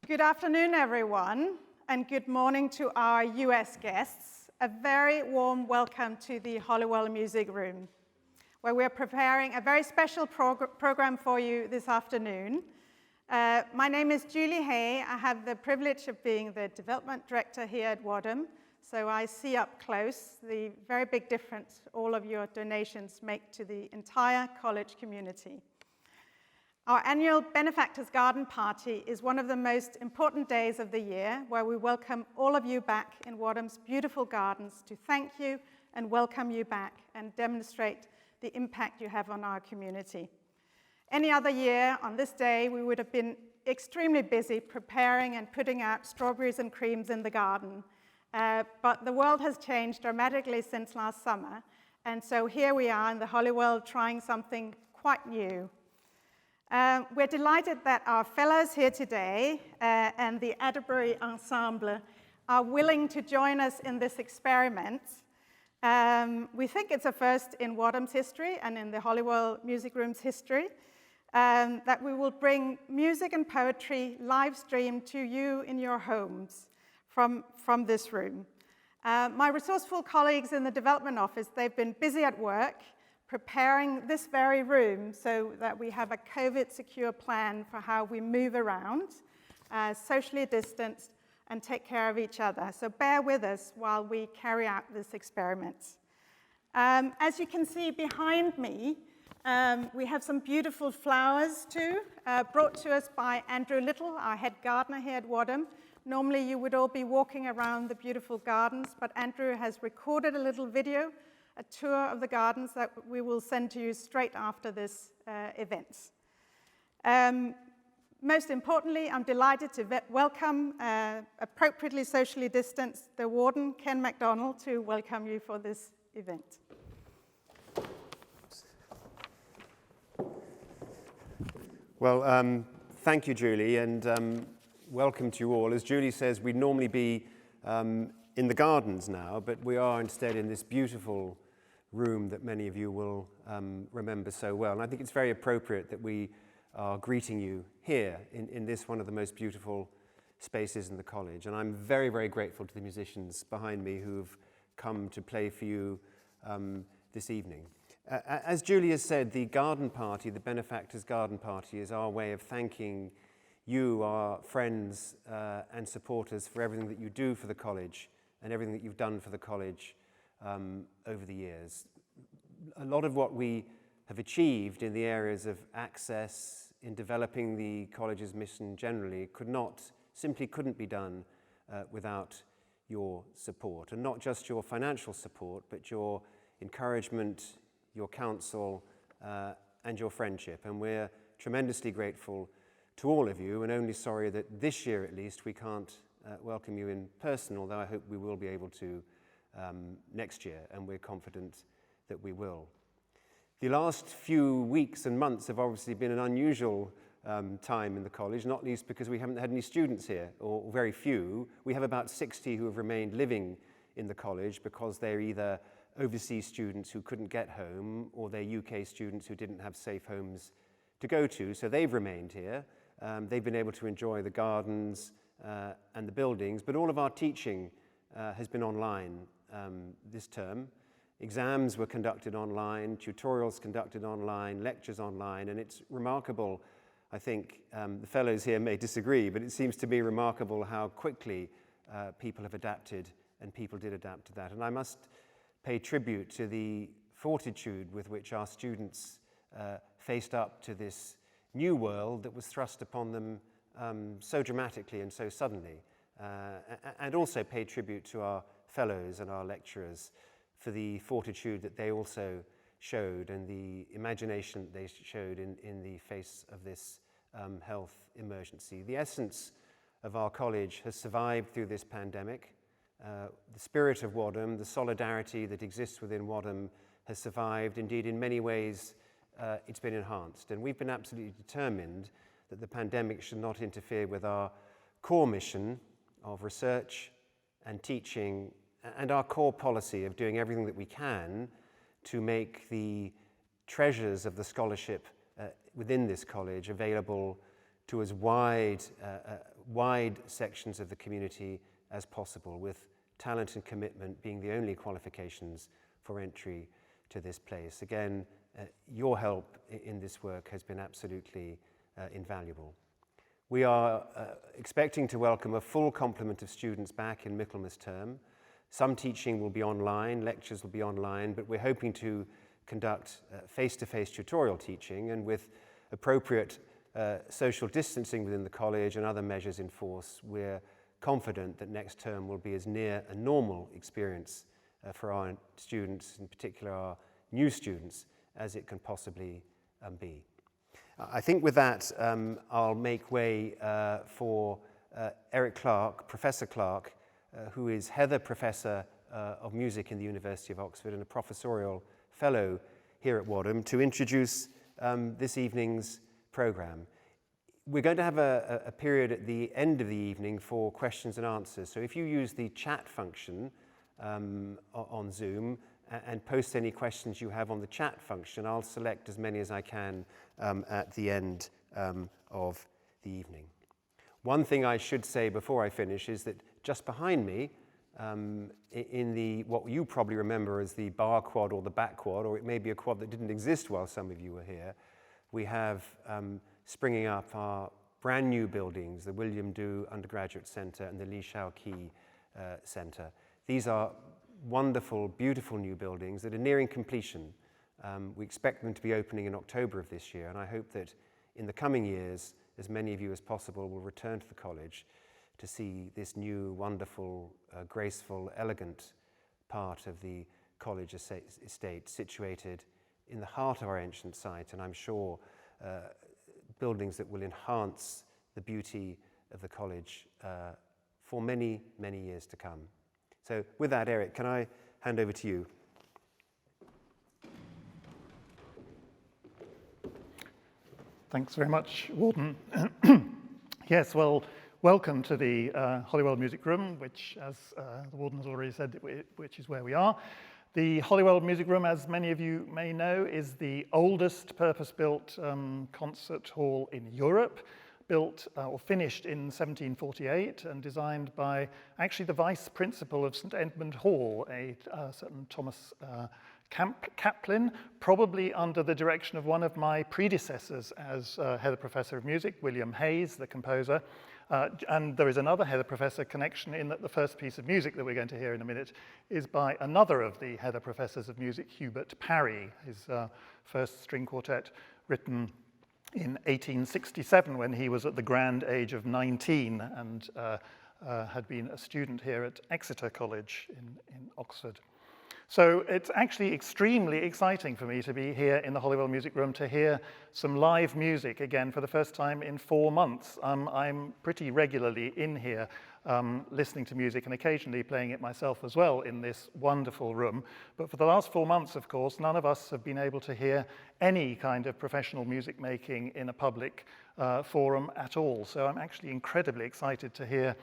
Good afternoon, everyone, and good morning to our US guests. A very warm welcome to the Holywell Music Room, where we're preparing a very special program for you this afternoon. My name is Julie Hay. I have the privilege of being the development director here at Wadham, so I see up close the very big difference all of your donations make to the entire college community. Our annual Benefactors Garden Party is one of the most important days of the year, where we welcome all of you back in Wadham's beautiful gardens to thank you and welcome you back and demonstrate the impact you have on our community. Any other year on this day, we would have been extremely busy preparing and putting out strawberries and creams in the garden. But the world has changed dramatically since last summer, and so here we are in the Holywell trying something quite new. We're delighted that our fellows here today and the Adderbury Ensemble are willing to join us in this experiment. We think it's a first in Wadham's history and in the Holywell Music Room's history that we will bring music and poetry live streamed to you in your homes from this room. My resourceful colleagues in the development office, they've been busy at work preparing this very room so that we have a COVID-secure plan for how we move around, socially distanced, and take care of each other. So bear with us while we carry out this experiment. As you can see behind me, we have some beautiful flowers too, brought to us by Andrew Little, our head gardener here at Wadham. Normally you would all be walking around the beautiful gardens, but Andrew has recorded a little video, a tour of the gardens that we will send to you straight after this event. Most importantly, I'm delighted to welcome, appropriately socially distanced, the warden, Ken MacDonald, to welcome you for this event. Well, thank you, Julie, and welcome to you all. As Julie says, we'd normally be in the gardens now, but we are instead in this beautiful room that many of you will remember so well. And I think it's very appropriate that we are greeting you here in this one of the most beautiful spaces in the college. And I'm very, very grateful to the musicians behind me who've come to play for you this evening. As Julie has said, the garden party, the Benefactors Garden Party, is our way of thanking you, our friends and supporters, for everything that you do for the college and everything that you've done for the college over the years. A lot of what we have achieved in the areas of access, in developing the college's mission generally, simply couldn't be done without your support. And not just your financial support, but your encouragement, your counsel, and your friendship. And we're tremendously grateful to all of you, and only sorry that this year at least we can't welcome you in person, although I hope we will be able to next year, and we're confident that we will. The last few weeks and months have obviously been an unusual time in the college, not least because we haven't had any students here, or very few. We have about 60 who have remained living in the college because they're either overseas students who couldn't get home, or they're UK students who didn't have safe homes to go to, so they've remained here. They've been able to enjoy the gardens and the buildings, but all of our teaching has been online this term. Exams were conducted online, tutorials conducted online, lectures online, and it's remarkable, I think, the fellows here may disagree, but it seems to be remarkable how quickly people have adapted, and people did adapt to that. And I must pay tribute to the fortitude with which our students faced up to this new world that was thrust upon them so dramatically and so suddenly, and also pay tribute to our fellows and our lecturers for the fortitude that they also showed and the imagination that they showed in the face of this health emergency. The essence of our college has survived through this pandemic. The spirit of Wadham, the solidarity that exists within Wadham has survived. Indeed, in many ways, it's been enhanced. And we've been absolutely determined that the pandemic should not interfere with our core mission of research and teaching, and our core policy of doing everything that we can to make the treasures of the scholarship within this college available to as wide wide sections of the community as possible, with talent and commitment being the only qualifications for entry to this place. Again, your help in this work has been absolutely invaluable. We are expecting to welcome a full complement of students back in Michaelmas term. Some teaching will be online, lectures will be online, but we're hoping to conduct face-to-face tutorial teaching, and with appropriate social distancing within the college and other measures in force, we're confident that next term will be as near a normal experience for our students, in particular our new students, as it can possibly be. I think with that, I'll make way for Eric Clarke, Professor Clarke, who is Heather Professor of Music in the University of Oxford and a Professorial Fellow here at Wadham, to introduce this evening's programme. We're going to have a period at the end of the evening for questions and answers. So if you use the chat function on Zoom and post any questions you have on the chat function, I'll select as many as I can at the end of the evening. One thing I should say before I finish is that just behind me, in the what you probably remember as the bar quad or the back quad, or it may be a quad that didn't exist while some of you were here, we have springing up our brand new buildings, the William Dew Undergraduate Centre and the Li Shaoqi Centre. These are wonderful, beautiful new buildings that are nearing completion. We expect them to be opening in October of this year, and I hope that in the coming years, as many of you as possible will return to the college to see this new, wonderful, graceful, elegant part of the college estate situated in the heart of our ancient site, and I'm sure buildings that will enhance the beauty of the college for many, many years to come. So with that, Eric, can I hand over to you? Thanks very much, Warden. Yes, well, welcome to the Holywell Music Room, which, as the Warden has already said, which is where we are. The Holywell Music Room, as many of you may know, is the oldest purpose-built concert hall in Europe, built or finished in 1748 and designed by actually the vice principal of St Edmund Hall, a certain Thomas Kaplan, probably under the direction of one of my predecessors as Heather Professor of Music, William Hayes, the composer. And there is another Heather Professor connection in that the first piece of music that we're going to hear in a minute is by another of the Heather Professors of Music, Hubert Parry, his first string quartet written in 1867 when he was at the grand age of 19 and had been a student here at Exeter College in Oxford. So it's actually extremely exciting for me to be here in the Holywell Music Room to hear some live music again for the first time in 4 months. I'm pretty regularly in here listening to music and occasionally playing it myself as well in this wonderful room. But for the last 4 months, of course, none of us have been able to hear any kind of professional music making in a public forum at all. So I'm actually incredibly excited to hear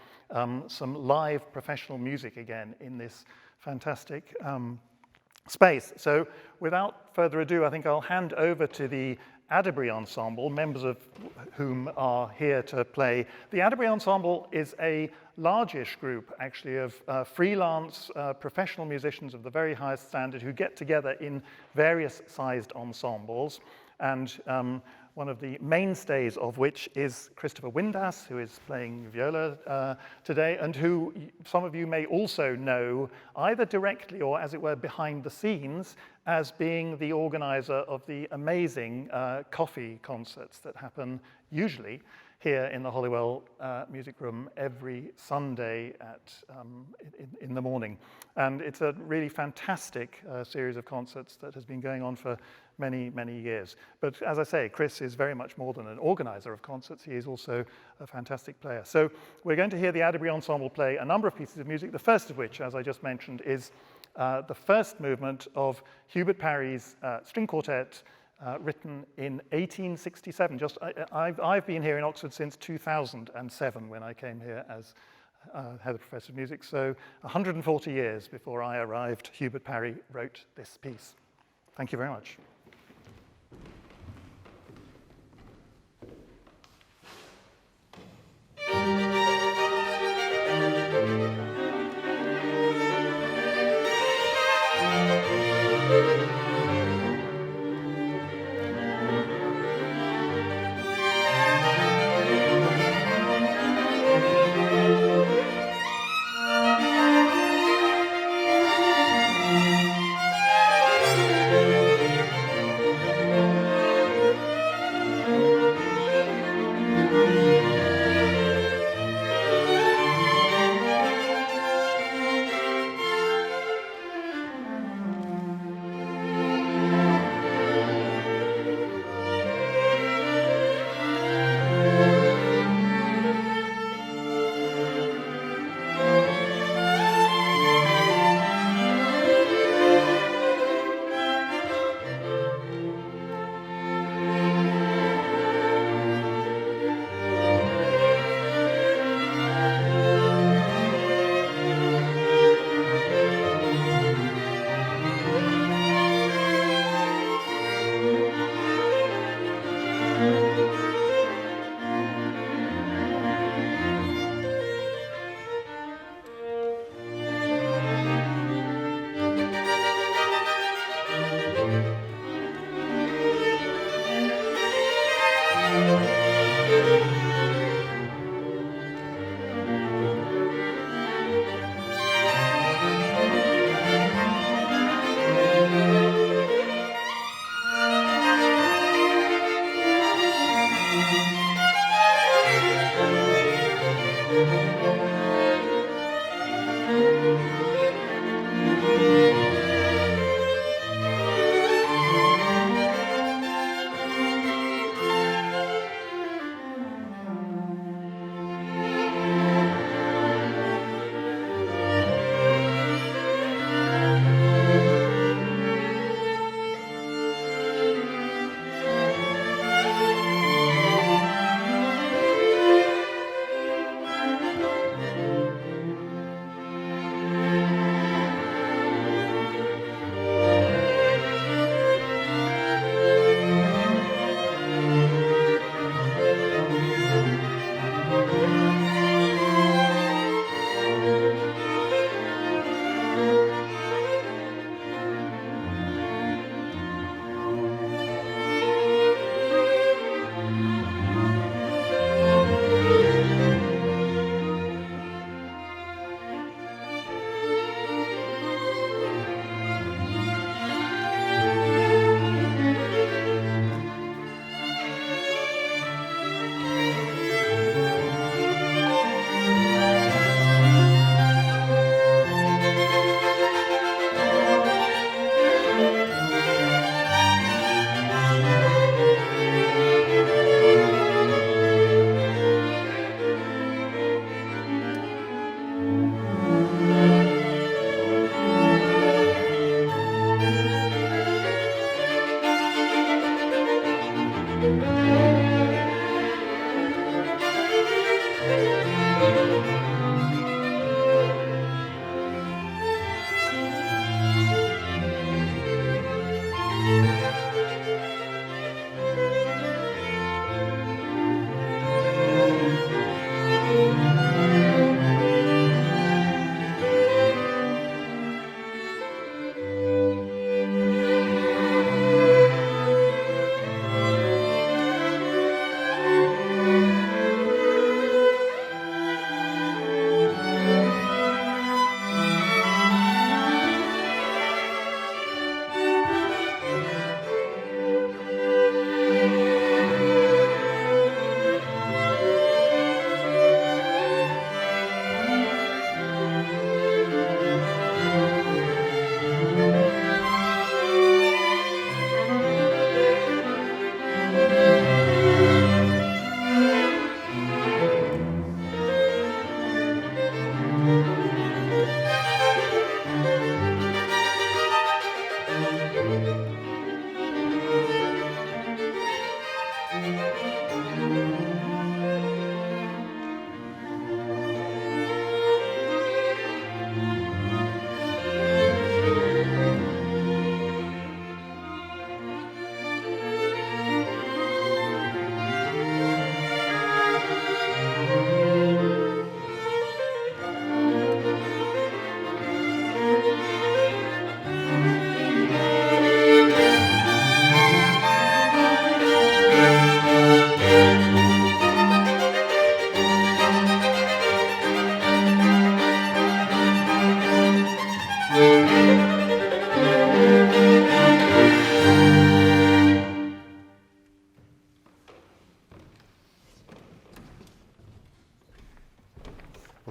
some live professional music again in this fantastic space. So without further ado, I think I'll hand over to the Adderbury Ensemble, members of whom are here to play. The Adderbury Ensemble is a largish group, actually, of freelance professional musicians of the very highest standard who get together in various sized ensembles. And one of the mainstays of which is Christopher Windus, who is playing viola today, and who some of you may also know either directly or, as it were, behind the scenes as being the organizer of the amazing coffee concerts that happen usually here in the Holywell Music Room every Sunday in the morning. And it's a really fantastic series of concerts that has been going on for many, many years. But as I say, Chris is very much more than an organizer of concerts. He is also a fantastic player. So we're going to hear the Adderbury Ensemble play a number of pieces of music, the first of which, as I just mentioned, is the first movement of Hubert Parry's string quartet, written in 1867. I've been here in Oxford since 2007 when I came here as Heather Professor of Music. So 140 years before I arrived, Hubert Parry wrote this piece. Thank you very much.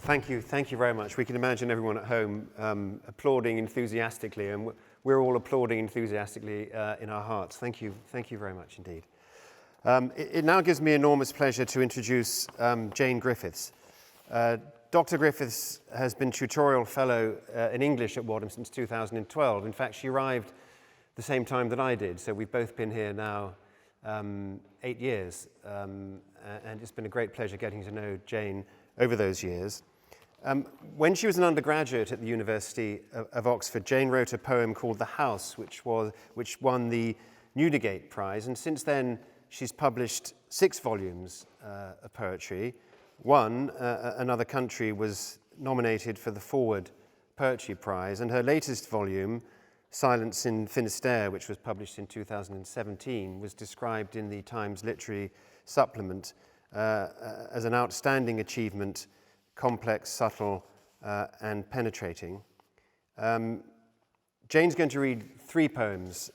Thank you very much. We can imagine everyone at home applauding enthusiastically, and we're all applauding enthusiastically in our hearts. Thank you very much indeed. It now gives me enormous pleasure to introduce Jane Griffiths. Dr. Griffiths has been tutorial fellow in English at Wadham since 2012. In fact, she arrived the same time that I did, so we've both been here now 8 years, and it's been a great pleasure getting to know Jane over those years. When she was an undergraduate at the University of Oxford, Jane wrote a poem called The House, which won the Newdigate Prize, and since then she's published 6 volumes of poetry. One, Another Country, was nominated for the Forward Poetry Prize, and her latest volume, Silence in Finisterre, which was published in 2017, was described in the Times Literary Supplement as an outstanding achievement, complex, subtle, and penetrating. Jane's going to read 3 poems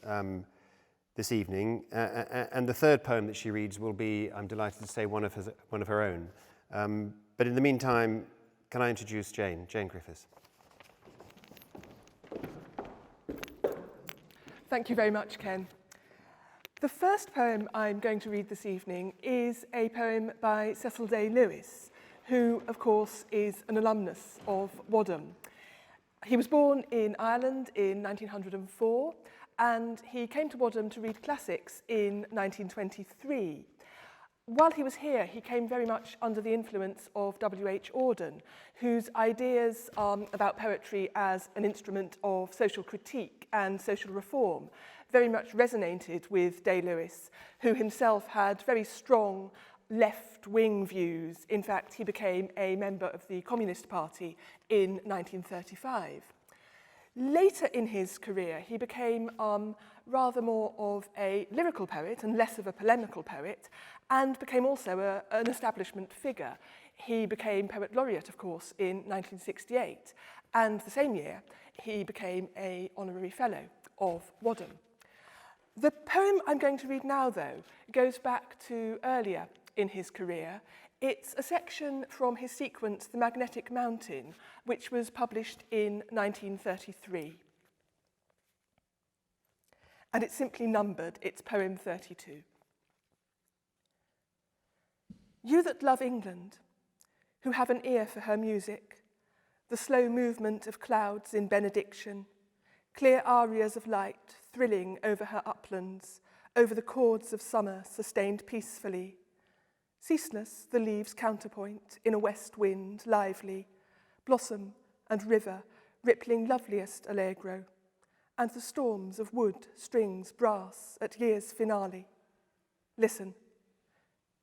this evening, and the third poem that she reads will be, I'm delighted to say, one of her own. But in the meantime, can I introduce Jane Griffiths? Thank you very much, Ken. The first poem I'm going to read this evening is a poem by Cecil Day-Lewis, who, of course, is an alumnus of Wadham. He was born in Ireland in 1904, and he came to Wadham to read classics in 1923. While he was here, he came very much under the influence of W.H. Auden, whose ideas about poetry as an instrument of social critique and social reform very much resonated with Day-Lewis, who himself had very strong left-wing views. In fact, he became a member of the Communist Party in 1935. Later in his career, he became rather more of a lyrical poet and less of a polemical poet, and became also an establishment figure. He became Poet Laureate, of course, in 1968, and the same year he became an honorary fellow of Wadham. The poem I'm going to read now, though, goes back to earlier in his career. It's a section from his sequence, The Magnetic Mountain, which was published in 1933. And it's simply numbered, it's poem 32. You that love England, who have an ear for her music, the slow movement of clouds in benediction, clear arias of light thrilling over her uplands, over the chords of summer sustained peacefully, ceaseless the leaves counterpoint in a west wind, lively, blossom and river rippling loveliest allegro, and the storms of wood, strings, brass at year's finale. Listen,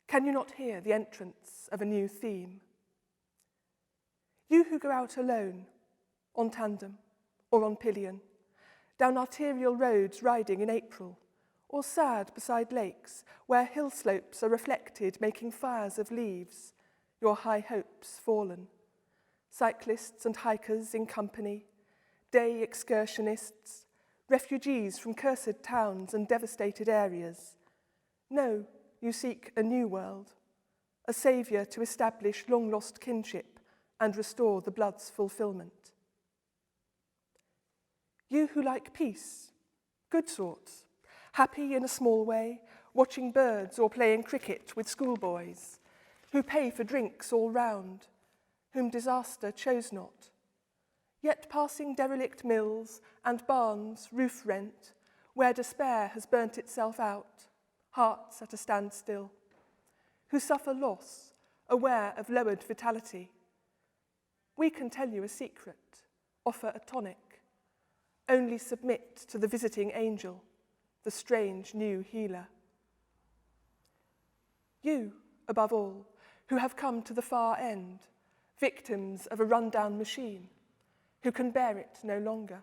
can you not hear the entrance of a new theme? You who go out alone, on tandem or on pillion, down arterial roads riding in April, or sad beside lakes where hill slopes are reflected, making fires of leaves, your high hopes fallen. Cyclists and hikers in company, day excursionists, refugees from cursed towns and devastated areas. No, you seek a new world, a saviour to establish long-lost kinship and restore the blood's fulfilment. You who like peace, good sorts, happy in a small way, watching birds or playing cricket with schoolboys, who pay for drinks all round, whom disaster chose not, yet passing derelict mills and barns roof-rent, where despair has burnt itself out, hearts at a standstill, who suffer loss, aware of lowered vitality. We can tell you a secret, offer a tonic, only submit to the visiting angel, the strange new healer. You, above all, who have come to the far end, victims of a run-down machine, who can bear it no longer,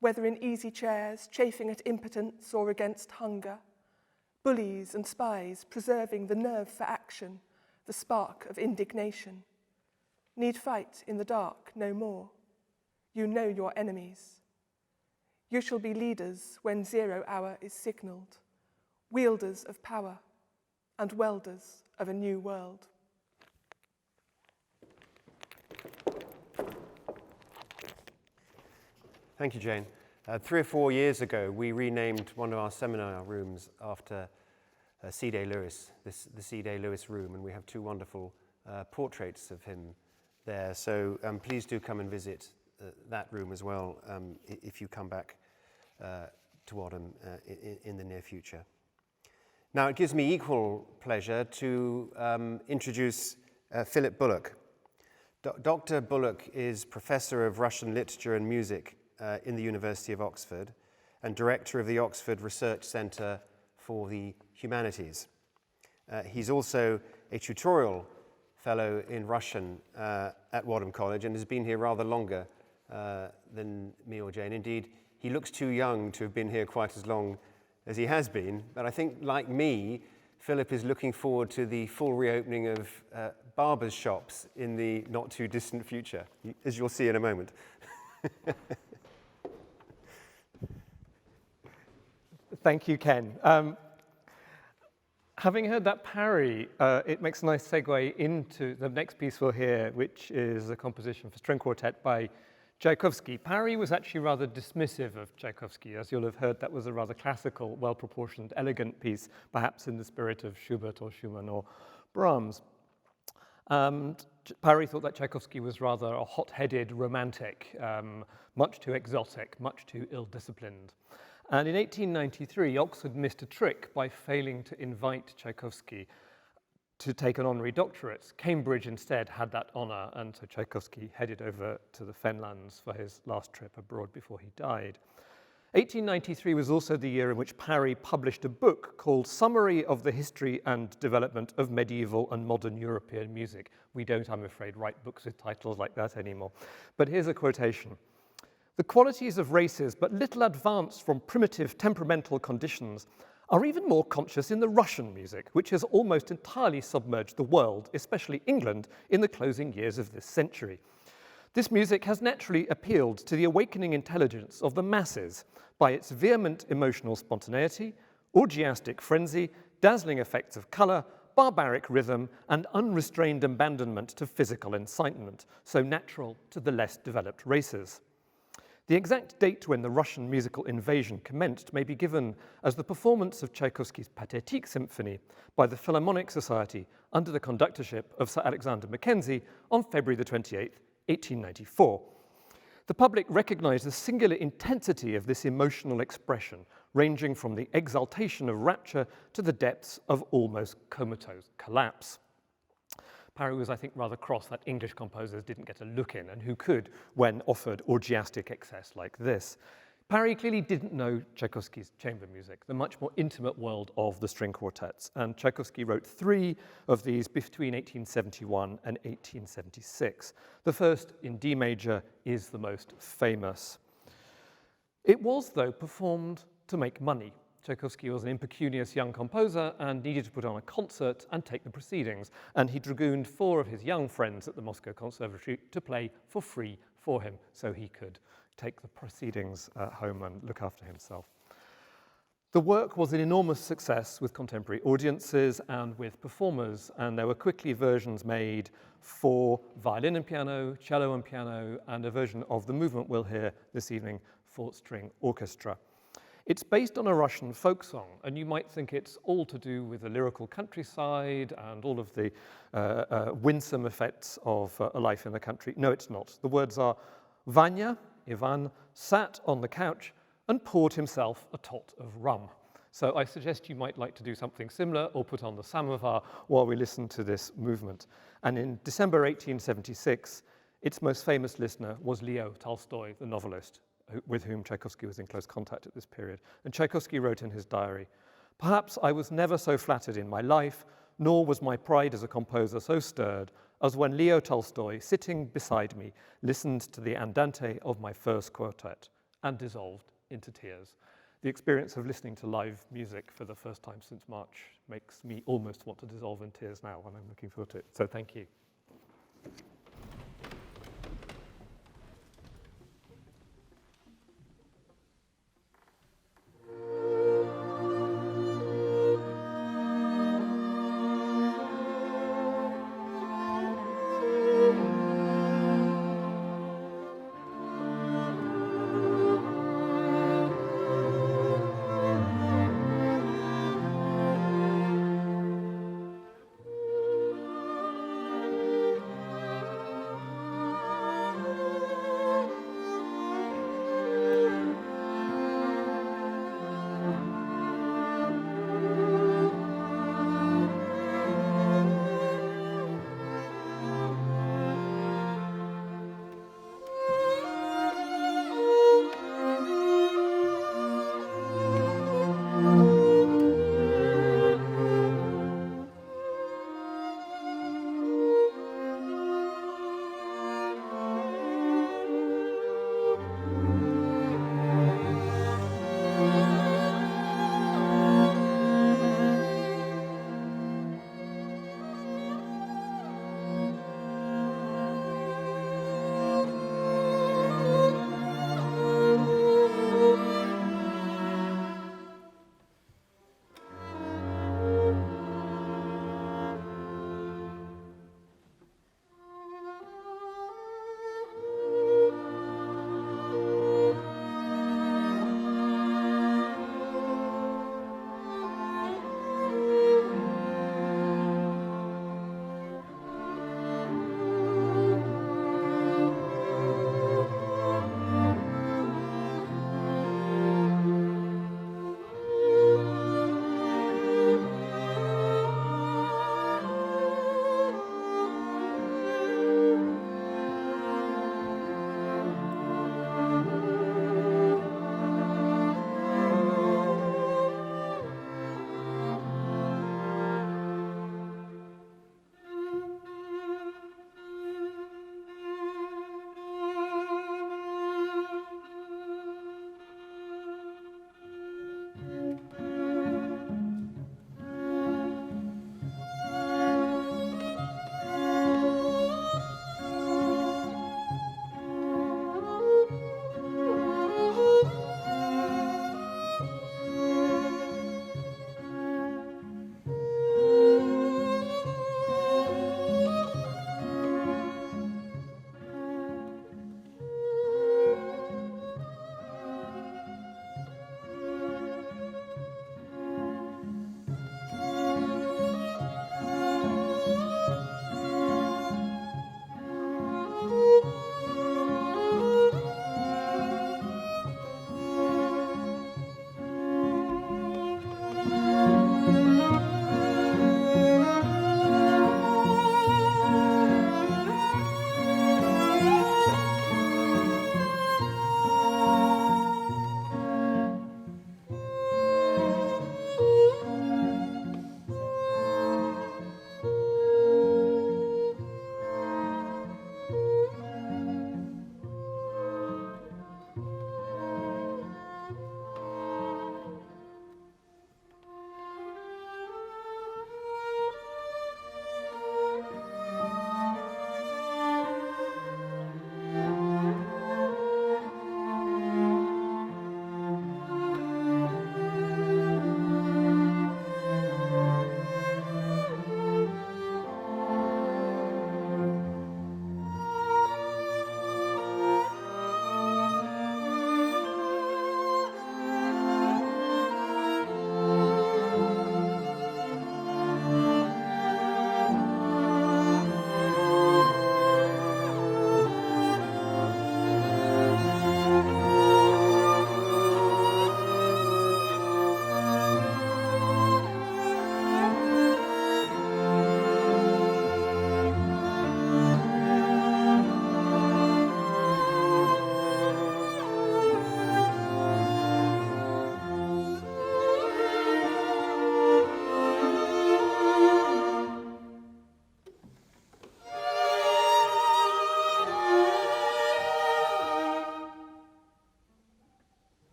whether in easy chairs, chafing at impotence or against hunger, bullies and spies preserving the nerve for action, the spark of indignation, need fight in the dark no more. You know your enemies. You shall be leaders when 0 hour is signalled, wielders of power and welders of a new world. Thank you, Jane. 3 or 4 years ago, we renamed one of our seminar rooms after C. Day-Lewis, the C. Day-Lewis room, and we have 2 wonderful portraits of him there. So please do come and visit that room as well if you come back to Wadham in the near future. Now, it gives me equal pleasure to introduce Philip Bullock. Dr. Bullock is Professor of Russian Literature and Music in the University of Oxford and Director of the Oxford Research Centre for the Humanities. He's also a tutorial fellow in Russian at Wadham College and has been here rather longer than me or Jane. Indeed, he looks too young to have been here quite as long as he has been, but I think, like me, Philip is looking forward to the full reopening of barbers' shops in the not-too-distant future, as you'll see in a moment. Thank you, Ken. Having heard that parry, it makes a nice segue into the next piece we'll hear, which is a composition for string quartet by Tchaikovsky. Parry was actually rather dismissive of Tchaikovsky. As you'll have heard, that was a rather classical, well-proportioned, elegant piece, perhaps in the spirit of Hubert or Schumann or Brahms. Parry thought that Tchaikovsky was rather a hot-headed romantic, much too exotic, much too ill-disciplined. And in 1893, Oxford missed a trick by failing to invite Tchaikovsky to take an honorary doctorate. Cambridge instead had that honor, and so Tchaikovsky headed over to the Fenlands for his last trip abroad before he died. 1893 was also the year in which Parry published a book called Summary of the History and Development of Medieval and Modern European Music. We don't, I'm afraid, write books with titles like that anymore. But here's a quotation. The qualities of races but little advanced from primitive temperamental conditions are even more conscious in the Russian music, which has almost entirely submerged the world, especially England, in the closing years of this century. This music has naturally appealed to the awakening intelligence of the masses by its vehement emotional spontaneity, orgiastic frenzy, dazzling effects of color, barbaric rhythm, and unrestrained abandonment to physical incitement, so natural to the less developed races. The exact date when the Russian musical invasion commenced may be given as the performance of Tchaikovsky's Pathétique Symphony by the Philharmonic Society under the conductorship of Sir Alexander Mackenzie on February the 28th, 1894. The public recognized the singular intensity of this emotional expression, ranging from the exaltation of rapture to the depths of almost comatose collapse. Parry was, I think, rather cross that English composers didn't get a look in, and who could when offered orgiastic excess like this. Parry clearly didn't know Tchaikovsky's chamber music, the much more intimate world of the string quartets, and Tchaikovsky wrote 3 of these between 1871 and 1876. The first, in D major, is the most famous. It was, though, performed to make money. Tchaikovsky was an impecunious young composer and needed to put on a concert and take the proceedings, and he dragooned 4 of his young friends at the Moscow Conservatory to play for free for him so he could take the proceedings home and look after himself. The work was an enormous success with contemporary audiences and with performers, and there were quickly versions made for violin and piano, cello and piano, and a version of the movement we'll hear this evening for string orchestra. It's based on a Russian folk song, and you might think it's all to do with the lyrical countryside and all of the winsome effects of a life in the country. No, it's not. The words are, Vanya, Ivan, sat on the couch and poured himself a tot of rum. So I suggest you might like to do something similar or put on the samovar while we listen to this movement. And in December 1876, its most famous listener was Leo Tolstoy, the novelist, with whom Tchaikovsky was in close contact at this period. And Tchaikovsky wrote in his diary, "Perhaps I was never so flattered in my life, nor was my pride as a composer so stirred, as when Leo Tolstoy, sitting beside me, listened to the andante of my first quartet and dissolved into tears." The experience of listening to live music for the first time since March makes me almost want to dissolve in tears now, and I'm looking forward to it. So thank you.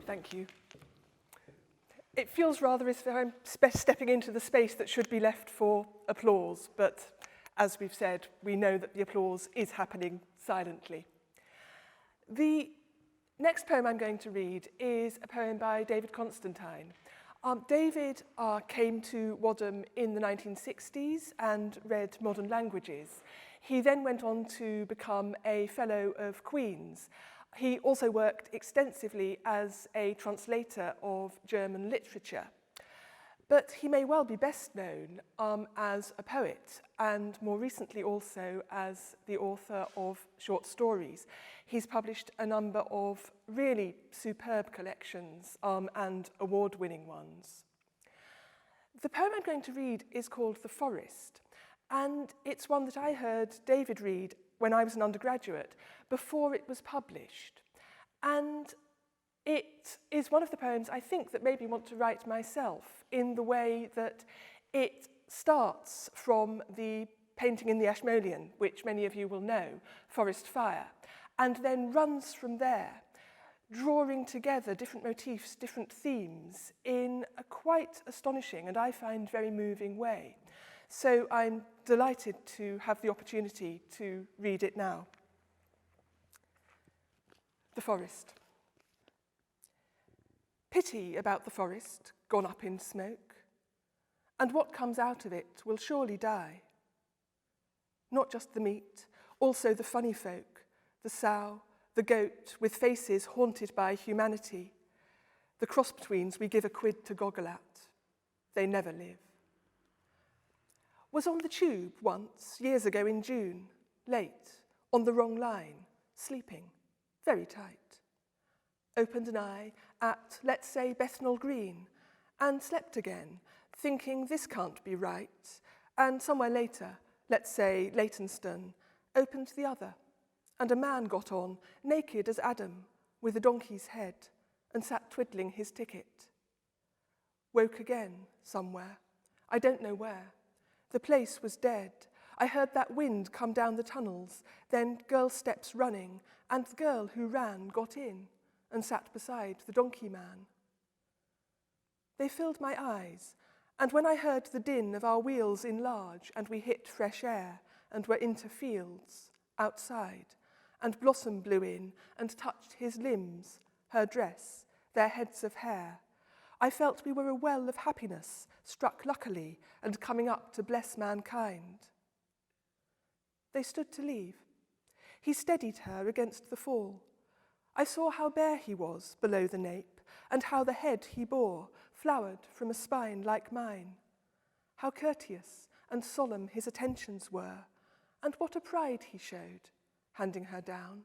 Thank you. It feels rather as if I'm stepping into the space that should be left for applause, but as we've said, we know that the applause is happening silently. The next poem I'm going to read is a poem by David Constantine. David came to Wadham in the 1960s and read modern languages. He then went on to become a Fellow of Queen's. He also worked extensively as a translator of German literature. But he may well be best known as a poet, and more recently also as the author of short stories. He's published a number of really superb collections and award-winning ones. The poem I'm going to read is called The Forest, and it's one that I heard David read when I was an undergraduate, before it was published. And it is one of the poems I think that made me want to write myself, in the way that it starts from the painting in the Ashmolean, which many of you will know, Forest Fire, and then runs from there, drawing together different motifs, different themes, in a quite astonishing and I find very moving way. So I'm delighted to have the opportunity to read it now. The Forest. Pity about the forest, gone up in smoke, and what comes out of it will surely die. Not just the meat, also the funny folk, the sow, the goat, with faces haunted by humanity, the cross-betweens we give a quid to goggle at. They never live. Was on the tube once, years ago in June, late, on the wrong line, sleeping, very tight. Opened an eye at, let's say, Bethnal Green, and slept again, thinking this can't be right, and somewhere later, let's say Leytonstone, opened the other, and a man got on, naked as Adam, with a donkey's head, and sat twiddling his ticket. Woke again, somewhere, I don't know where. The place was dead. I heard that wind come down the tunnels, then girl steps running, and the girl who ran got in, and sat beside the donkey man. They filled my eyes, and when I heard the din of our wheels enlarge, and we hit fresh air, and were into fields, outside, and blossom blew in, and touched his limbs, her dress, their heads of hair, I felt we were a well of happiness, struck luckily, and coming up to bless mankind. They stood to leave. He steadied her against the fall. I saw how bare he was below the nape, and how the head he bore flowered from a spine like mine. How courteous and solemn his attentions were, and what a pride he showed, handing her down.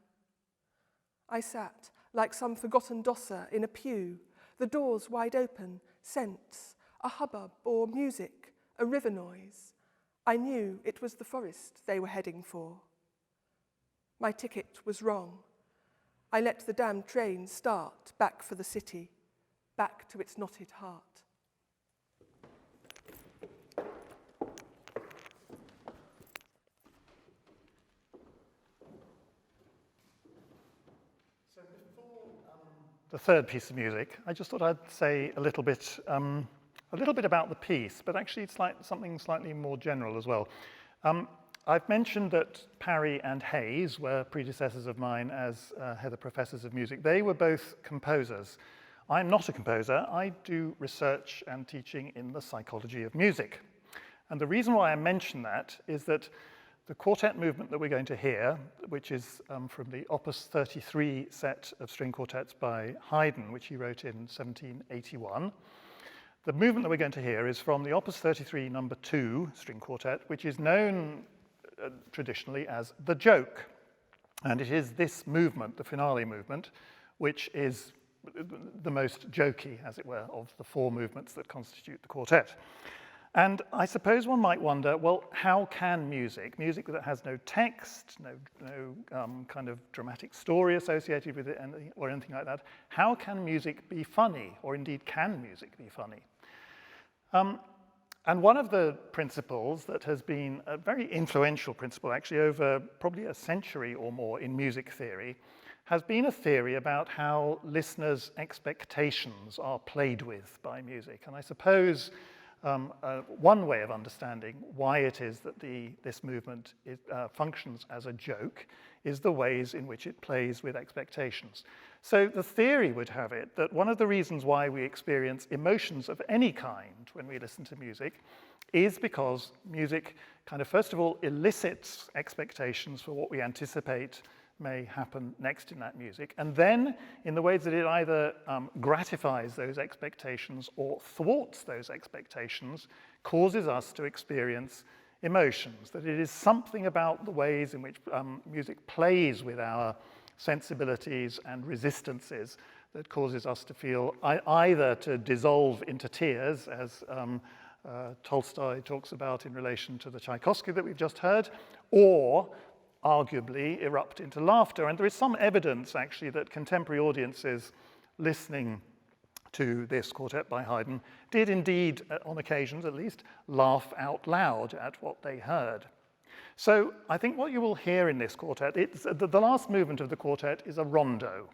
I sat like some forgotten dosser in a pew, the doors wide open, scents, a hubbub or music, a river noise. I knew it was the forest they were heading for. My ticket was wrong. I let the damned train start back for the city, back to its knotted heart. So before the third piece of music, I just thought I'd say a little bit about the piece, but actually it's something slightly more general as well. I've mentioned that Parry and Hayes were predecessors of mine as Heather Professors of Music. They were both composers. I'm not a composer. I do research and teaching in the psychology of music. And the reason why I mention that is that the quartet movement that we're going to hear, which is from the Opus 33 set of string quartets by Haydn, which he wrote in 1781, the movement that we're going to hear is from the Opus 33 number 2 string quartet, which is known traditionally as the joke. And it is this movement, the finale movement, which is the most jokey, as it were, of the four movements that constitute the quartet. And I suppose one might wonder, well, how can music that has no text, no kind of dramatic story associated with it or anything like that, how can music be funny, or indeed can music be funny? And one of the principles that has been a very influential principle actually over probably a century or more in music theory has been a theory about how listeners' expectations are played with by music. And I suppose one way of understanding why it is that this movement functions as a joke is the ways in which it plays with expectations. So the theory would have it that one of the reasons why we experience emotions of any kind when we listen to music is because music kind of, first of all, elicits expectations for what we anticipate may happen next in that music, and then in the ways that it either gratifies those expectations or thwarts those expectations, causes us to experience emotions, that it is something about the ways in which music plays with our sensibilities and resistances that causes us to feel either to dissolve into tears, as Tolstoy talks about in relation to the Tchaikovsky that we've just heard, or arguably erupt into laughter. And there is some evidence, actually, that contemporary audiences listening to this quartet by Haydn did indeed, on occasions at least, laugh out loud at what they heard. So I think what you will hear in this quartet, the last movement of the quartet is a rondo.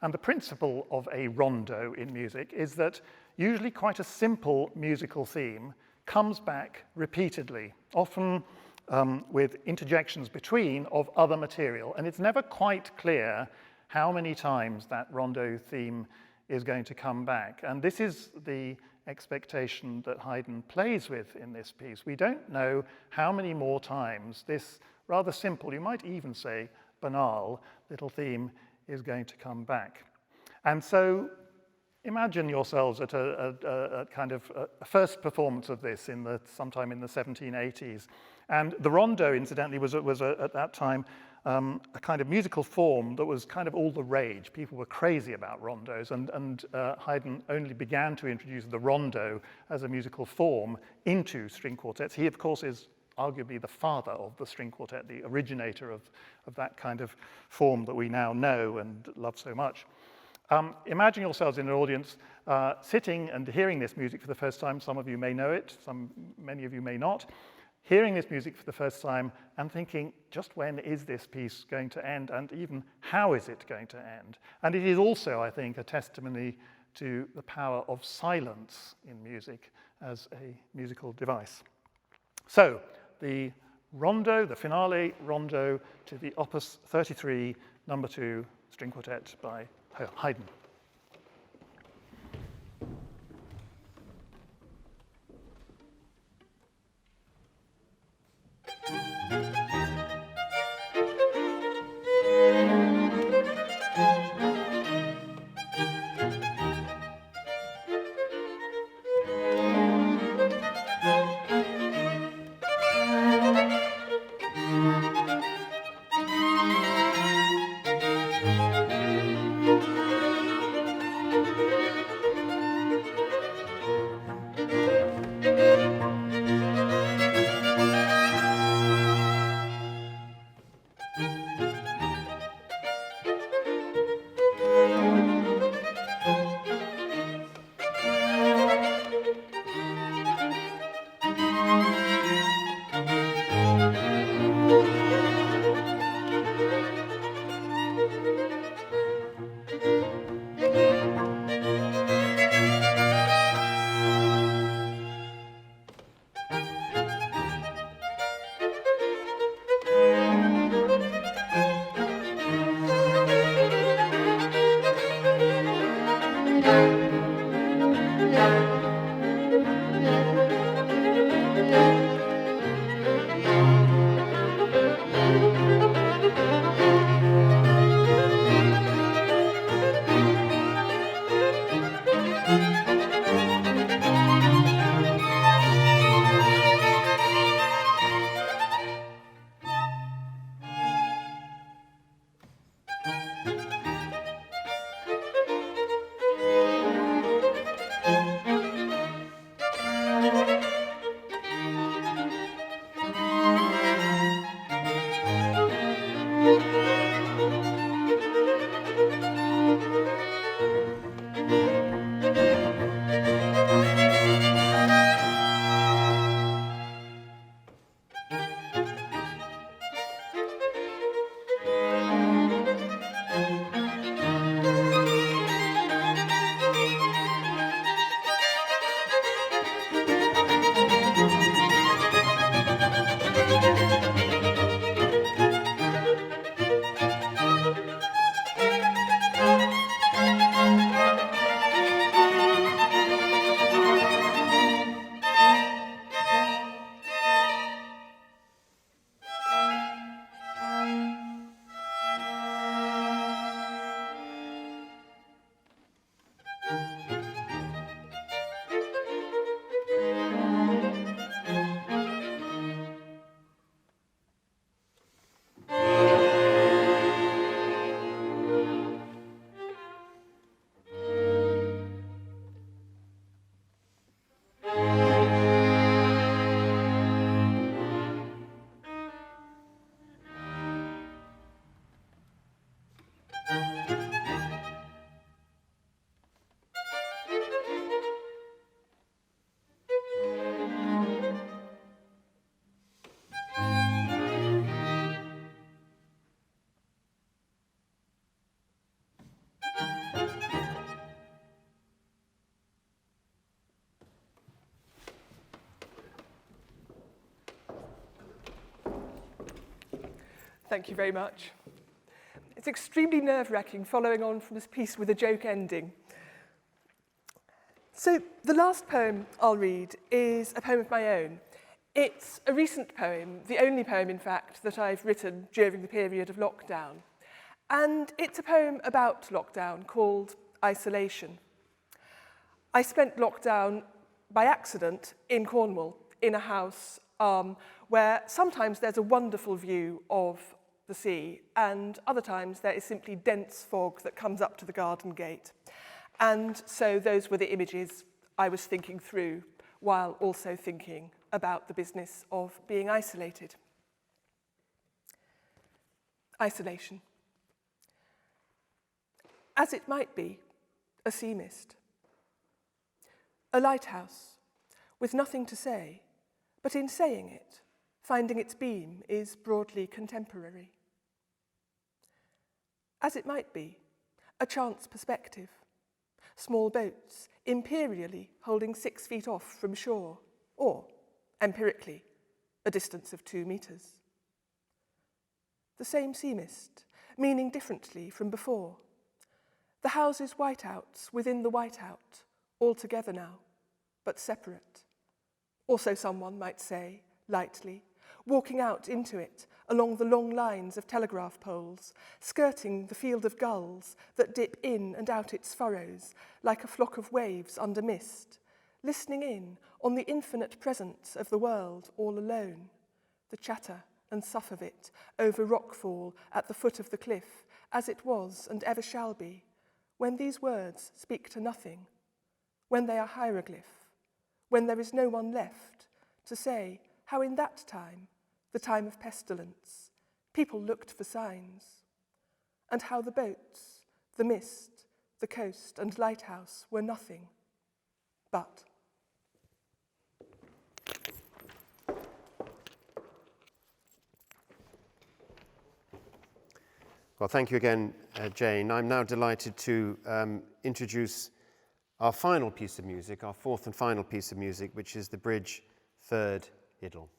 And the principle of a rondo in music is that usually quite a simple musical theme comes back repeatedly, often with interjections between of other material. And it's never quite clear how many times that rondo theme is going to come back. And this is the expectation that Haydn plays with in this piece. We don't know how many more times this rather simple, you might even say banal, little theme is going to come back. And so imagine yourselves at a kind of a first performance of this sometime in the 1780s. And the rondo, incidentally, was at that time a kind of musical form that was kind of all the rage. People were crazy about rondos, and Haydn only began to introduce the rondo as a musical form into string quartets. He, of course, is arguably the father of the string quartet, the originator of that kind of form that we now know and love so much. Imagine yourselves in an audience sitting and hearing this music for the first time. Some of you may know it, many of you may not. Hearing this music for the first time and thinking, just when is this piece going to end, and even how is it going to end? And it is also, I think, a testimony to the power of silence in music as a musical device. So, the rondo, the finale rondo to the Opus 33, number 2, string quartet by Haydn. Thank you very much. It's extremely nerve-wracking following on from this piece with a joke ending. So the last poem I'll read is a poem of my own. It's a recent poem, the only poem, in fact, that I've written during the period of lockdown. And it's a poem about lockdown called Isolation. I spent lockdown by accident in Cornwall, in a house where sometimes there's a wonderful view of the sea, and other times there is simply dense fog that comes up to the garden gate. And so those were the images I was thinking through while also thinking about the business of being isolated. Isolation. As it might be, a sea mist. A lighthouse, with nothing to say, but in saying it, finding its beam is broadly contemporary. As it might be, a chance perspective. Small boats, imperially holding 6 feet off from shore, or, empirically, a distance of 2 meters. The same sea mist, meaning differently from before. The houses' whiteouts within the whiteout, all together now, but separate. Also, someone might say, lightly, walking out into it along the long lines of telegraph poles, skirting the field of gulls that dip in and out its furrows like a flock of waves under mist, listening in on the infinite presence of the world all alone, the chatter and sough of it over rockfall at the foot of the cliff, as it was and ever shall be, when these words speak to nothing, when they are hieroglyph, when there is no one left to say how in that time, the time of pestilence, people looked for signs, and how the boats, the mist, the coast and lighthouse were nothing but. Well, thank you again, Jane. I'm now delighted to introduce our final piece of music, our fourth and final piece of music, which is the Bridge Third Idyll.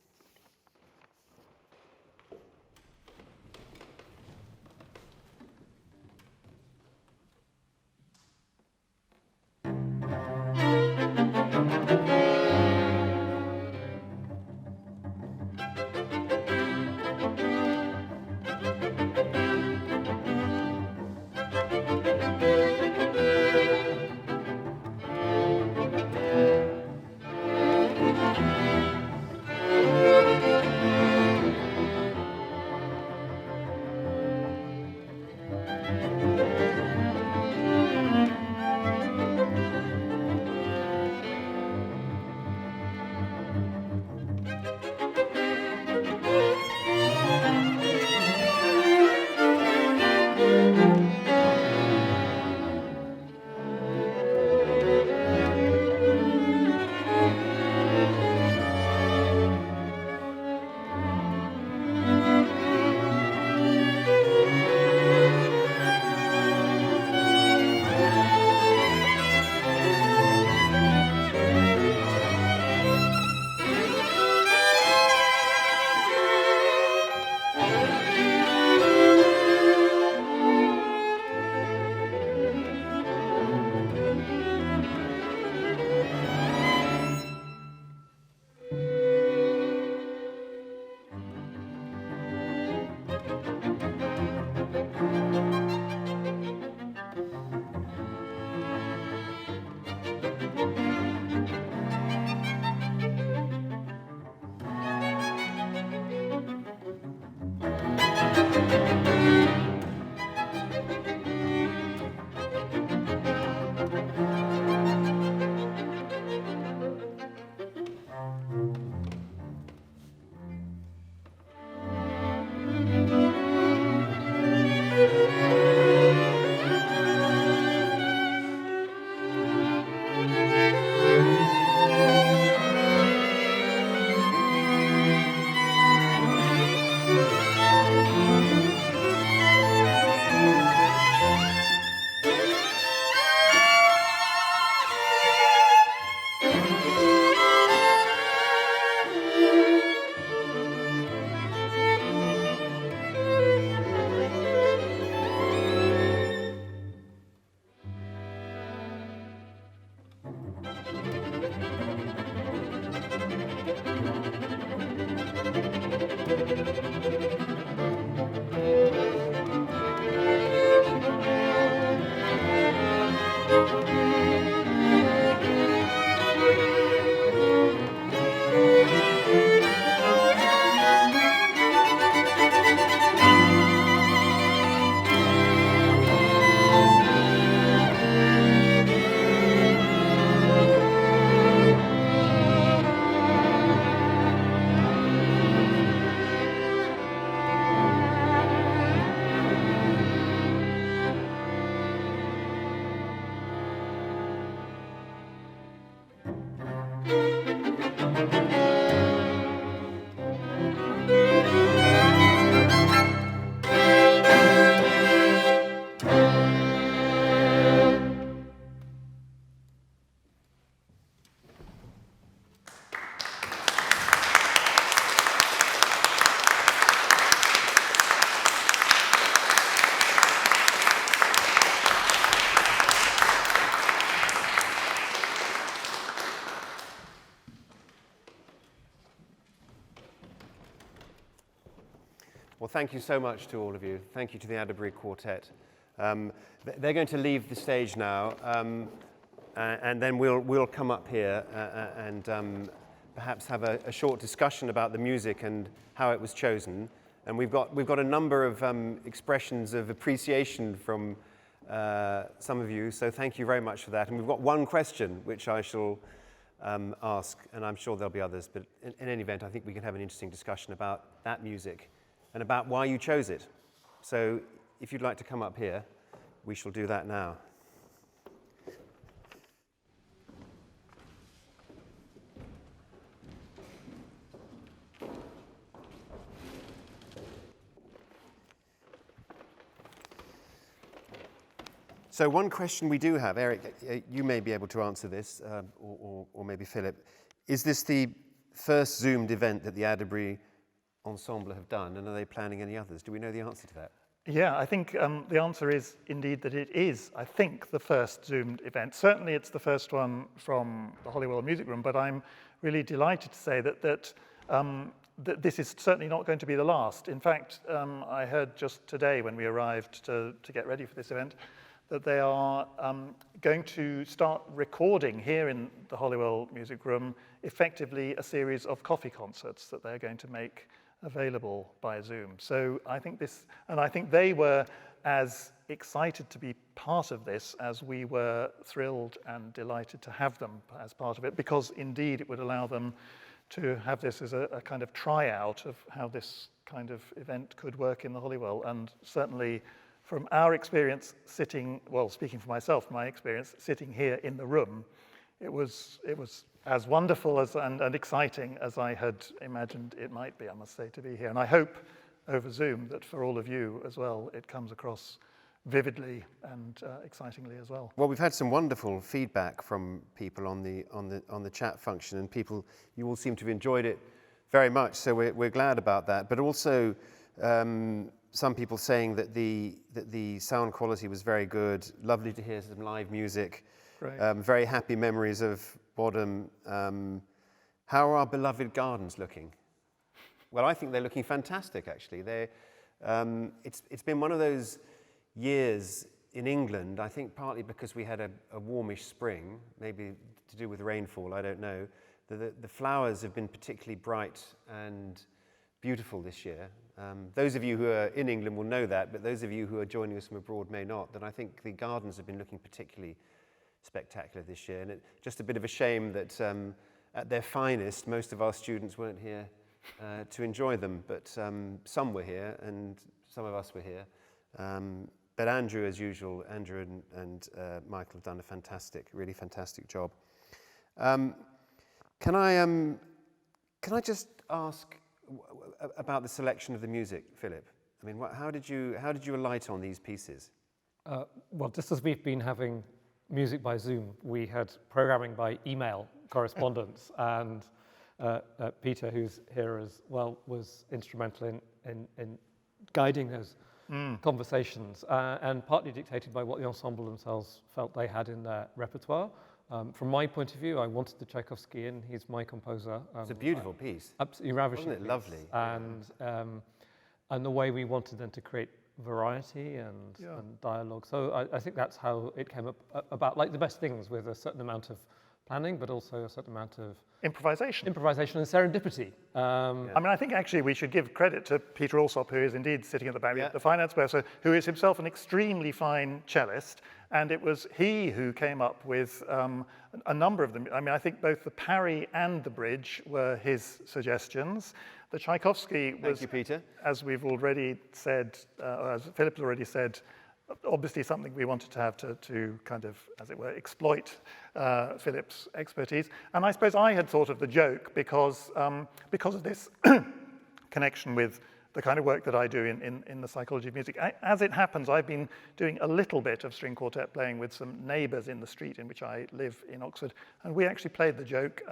Well, thank you so much to all of you. Thank you to the Adderbury Quartet. They're going to leave the stage now, and then we'll come up here and perhaps have a short discussion about the music and how it was chosen. And we've got a number of expressions of appreciation from some of you, so thank you very much for that. And we've got one question which I shall ask, and I'm sure there'll be others, but in any event, I think we can have an interesting discussion about that music and about why you chose it. So if you'd like to come up here, we shall do that now. So one question we do have, Eric, you may be able to answer this, or maybe Philip. Is this the first Zoomed event that the Adderbury Ensemble have done, and are they planning any others? Do we know the answer to that? Yeah, I think the answer is indeed that it is, I think, the first Zoomed event. Certainly it's the first one from the Holywell Music Room, but I'm really delighted to say that this is certainly not going to be the last. In fact, I heard just today when we arrived to get ready for this event that they are going to start recording here in the Holywell Music Room effectively a series of coffee concerts that they're going to make available by Zoom. So I think they were as excited to be part of this as we were thrilled and delighted to have them as part of it, because indeed it would allow them to have this as a kind of tryout of how this kind of event could work in the Holywell. And certainly from our experience speaking for myself, my experience sitting here in the room, it was as wonderful and exciting as I had imagined it might be, I must say, to be here. And I hope over Zoom that for all of you as well, it comes across vividly and excitingly as well. Well, we've had some wonderful feedback from people on the chat function, and you all seem to have enjoyed it very much, so we're glad about that. But also, some people saying that the sound quality was very good. Lovely to hear some live music. Very happy memories of Wadham. How are our beloved gardens looking? Well, I think they're looking fantastic, actually. It's been one of those years in England, I think partly because we had a warmish spring, maybe to do with rainfall, I don't know. The flowers have been particularly bright and beautiful this year. Those of you who are in England will know that, but those of you who are joining us from abroad may not. That I think the gardens have been looking particularly spectacular this year, and it's just a bit of a shame that at their finest, most of our students weren't here to enjoy them, but some were here, and some of us were here. But Andrew, as usual, and Michael have done a really fantastic job. Can I just ask about the selection of the music, Philip? I mean, how did you alight on these pieces? Well, just as we've been having music by Zoom, we had programming by email correspondence, and Peter, who's here as well, was instrumental in guiding those conversations, and partly dictated by what the ensemble themselves felt they had in their repertoire. From my point of view, I wanted the Tchaikovsky in. He's my composer. It's a beautiful piece. Absolutely ravishing. Wasn't it lovely? And the way we wanted then to create variety and dialogue. So I think that's how it came about, like the best things, with a certain amount of planning, but also a certain amount of improvisation and serendipity. I mean, I think actually we should give credit to Peter Alsop, who is indeed sitting at the back, the finance person, who is himself an extremely fine cellist, and it was he who came up with a number of them. I mean, I think both the parry and the bridge were his suggestions. The Tchaikovsky was, thank you, Peter, as we've already said, or as Philip's already said, obviously something we wanted to have to kind of, as it were, exploit Philip's expertise. And I suppose I had thought of the joke because of this connection with the kind of work that I do in the psychology of music. As it happens, I've been doing a little bit of string quartet playing with some neighbours in the street in which I live in Oxford. And we actually played the joke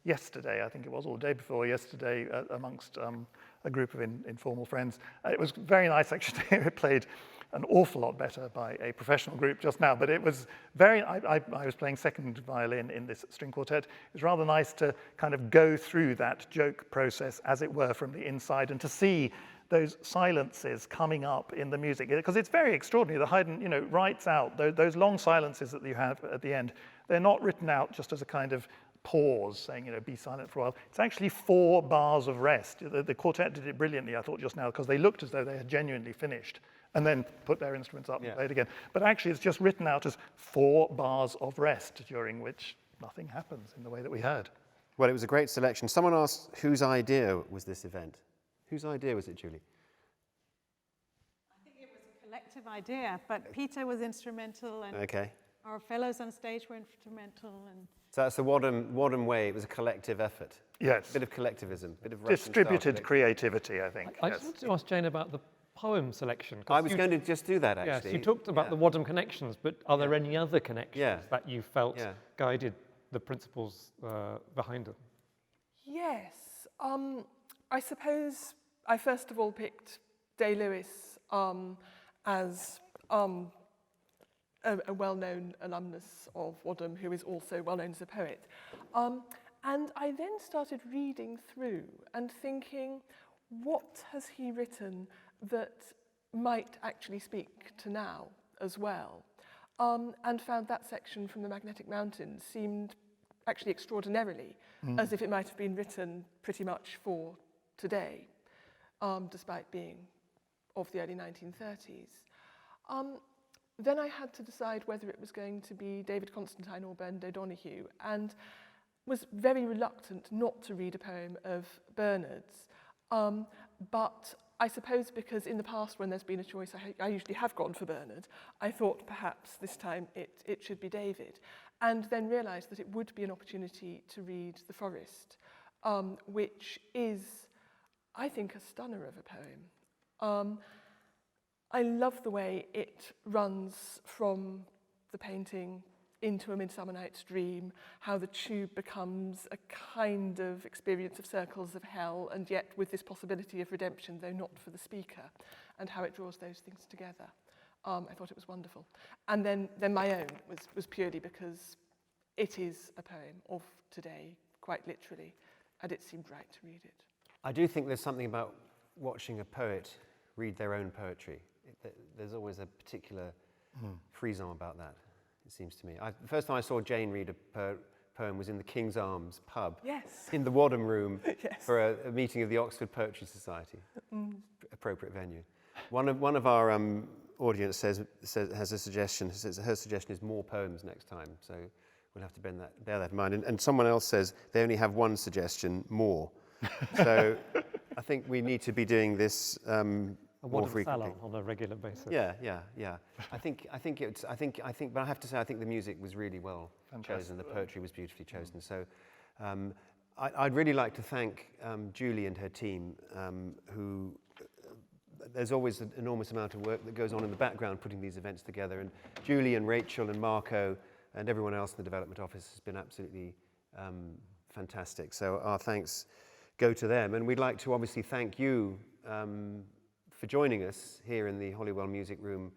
yesterday, I think it was, or the day before yesterday, amongst a group of informal friends. It was very nice, actually. It played an awful lot better by a professional group just now, but it was I was playing second violin in this string quartet. It was rather nice to kind of go through that joke process, as it were, from the inside, and to see those silences coming up in the music, because it's very extraordinary. The Haydn, writes out those long silences that you have at the end. They're not written out just as a kind of pause, saying, be silent for a while. It's actually 4 bars of rest. The quartet did it brilliantly, I thought, just now, because they looked as though they had genuinely finished and then put their instruments up and played again. But actually, it's just written out as 4 bars of rest, during which nothing happens in the way that we heard. Well, it was a great selection. Someone asked whose idea was this event? Whose idea was it, Julie? I think it was a collective idea, but Peter was instrumental, and Okay. our fellows on stage were instrumental. And So that's the Wadham way. It was a collective effort. Yes. Bit of collectivism, bit of Russian Distributed style creativity, I think. I yes. just wanted to ask Jane about the poem selection. 'cause I was going to just do that, actually. Yes, you talked about the Wadham connections, but are there any other connections Yeah. that you felt Yeah. guided the principles behind them? Yes. I suppose I first of all picked Day-Lewis as a well-known alumnus of Wadham who is also well-known as a poet. And I then started reading through and thinking, what has he written that might actually speak to now as well? And found that section from the Magnetic Mountains seemed actually extraordinarily as if it might have been written pretty much for today, despite being of the early 1930s. Then I had to decide whether it was going to be David Constantine or Bernard O'Donoghue, and was very reluctant not to read a poem of Bernard's. But I suppose because in the past when there's been a choice, I usually have gone for Bernard, I thought perhaps this time it should be David. And then realised that it would be an opportunity to read The Forest, which is, I think, a stunner of a poem. I love the way it runs from the painting into A Midsummer Night's Dream, how the tube becomes a kind of experience of circles of hell, and yet with this possibility of redemption, though not for the speaker, and how it draws those things together. I thought it was wonderful. And then my own was purely because it is a poem of today, quite literally, and it seemed right to read it. I do think there's something about watching a poet read their own poetry. There's always a particular frisson about that, it seems to me. The first time I saw Jane read a poem was in the King's Arms pub, Yes. in the Wadham room, Yes. for a meeting of the Oxford Poetry Society. Appropriate venue. One of our audience has a suggestion. Says her suggestion is more poems next time, so we'll have to bear that in mind. And someone else says they only have one suggestion: more. So I think we need to be doing this A more Wadham frequently. salon on a regular basis. Yeah. I think, but I have to say, I think the music was really well chosen. The poetry was beautifully chosen. So, I'd really like to thank Julie and her team, who. There's always an enormous amount of work that goes on in the background putting these events together, and Julie and Rachel and Marco and everyone else in the development office has been absolutely fantastic. So our thanks go to them, and we'd like to obviously thank you for joining us here in the Holywell Music Room.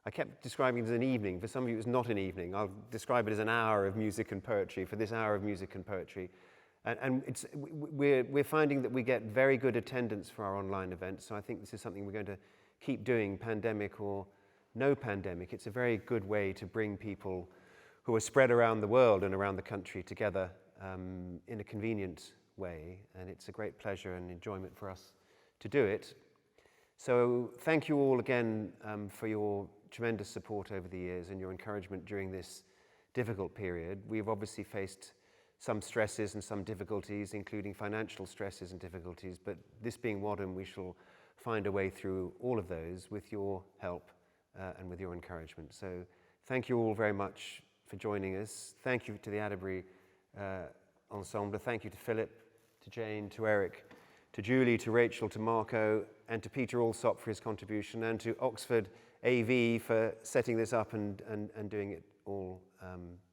I kept describing it as an evening. For some of you, it's not an evening. I'll describe it as an hour of music and poetry, for this hour of music and poetry. And we're finding that we get very good attendance for our online events, so I think this is something we're going to keep doing, pandemic or no pandemic. It's a very good way to bring people who are spread around the world and around the country together in a convenient way, and it's a great pleasure and enjoyment for us to do it. So thank you all again for your tremendous support over the years and your encouragement during this difficult period. We've obviously faced some stresses and some difficulties, including financial stresses and difficulties, but this being Wadham, we shall find a way through all of those with your help and with your encouragement. So thank you all very much for joining us. Thank you to the Adderbury Ensemble. Thank you to Philip, to Jane, to Eric, to Julie, to Rachel, to Marco, and to Peter Alsop for his contribution, and to Oxford AV for setting this up and doing it all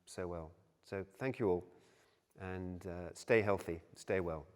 so well. So thank you all. And stay healthy, stay well.